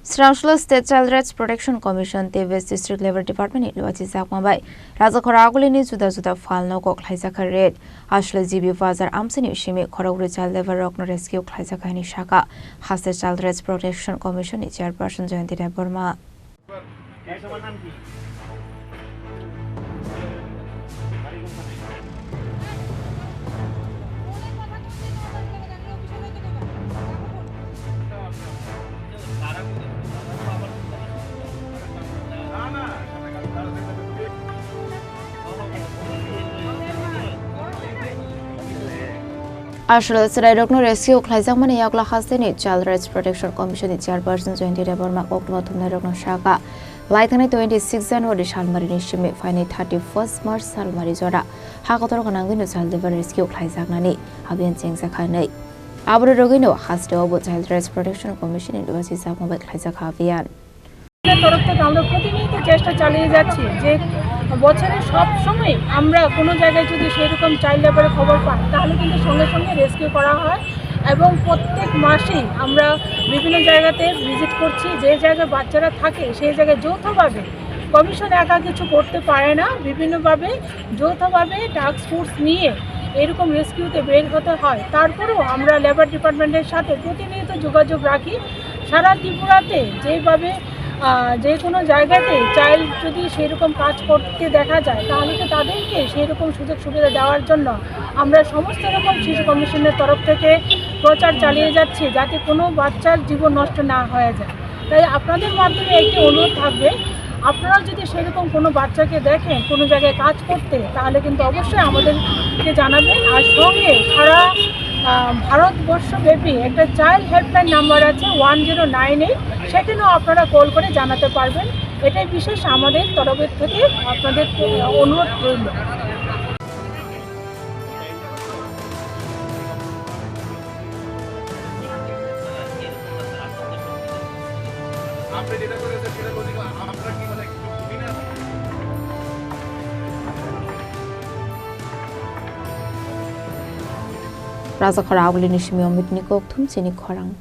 Srangsula State Child Rights Protection Commission West District Labor Department Ilwachi Zakmabai Rajakora Agulini Juda Falno Kok Laizaka Red Ashla GB Bazar Amsini Shimi Korogri Child Labor Rockno Rescue Klaizakani Shaka has the Child Rights Protection Commission Chairperson Jayanti Burma. Ashla Sarai Rockno Rescue Klaizakmani Yakla Hasini Child Rights Protection Commission Chairperson Jayanti Burma Oktobatumna Rockno Shaka Laitani 26 January Shalmarini Shimi Fine 31st March Salmari Zora Hakator Kanangino Child Labor Rescue Klaizaknani Abian Chengsakanai Abra Rogino has the Child Rights Protection Commission in Ilwachi Zakmabai Klaizakavian. তরফ থেকে আমরা প্রতিনিয়ত চেষ্টা চালিয়ে যাচ্ছি যে বছরের সব সময় আমরা কোনো জায়গায় যদি সেরকম চাইল্ড লেবারের খবর পাই তাহলে কিন্তু সঙ্গে সঙ্গে রেস্কিউ করা হয় এবং প্রত্যেক মাসেই আমরা বিভিন্ন জায়গাতে ভিজিট করছি যে জায়গায় বাচ্চারা থাকে সেই জায়গায় যৌথভাবে কমিশন একা কিছু করতে পারে না বিভিন্নভাবে যৌথভাবে টাস্ক ফোর্স নিয়ে এরকম রেস্কিউতে বের হতে হয় তারপরেও আমরা লেবার ডিপার্টমেন্টের সাথে প্রতিনিয়ত যোগাযোগ রাখি সারা ত্রিপুরাতে যেভাবে যে কোনো জায়গাতে চাইল্ড যদি সেরকম কাজ করতে দেখা যায় তাহলে তো তাদেরকে সেরকম সুযোগ সুবিধা দেওয়ার জন্য আমরা সমস্ত রকম শিশু কমিশনের তরফ থেকে প্রচার চালিয়ে যাচ্ছি যাতে কোনো বাচ্চার জীবন নষ্ট না হয়ে যায় তাই আপনাদের মাধ্যমে একটি অনুরোধ থাকবে আপনারা যদি সেরকম কোনো বাচ্চাকে দেখেন কোনো জায়গায় কাজ করতে তাহলে কিন্তু অবশ্যই আমাদেরকে জানাবেন আর সঙ্গে সারা ভারতবর্ষব্যাপী একটা চাইল্ড হেল্পলাইন নাম্বার আছে 1098 সেখানেও আপনারা কল করে জানাতে পারবেন এটাই বিশেষ আমাদের তরফের থেকে আপনাদের অনুরোধ রইল Rajakora Agulini Shimi Omit Nikok Tum Chini Korang.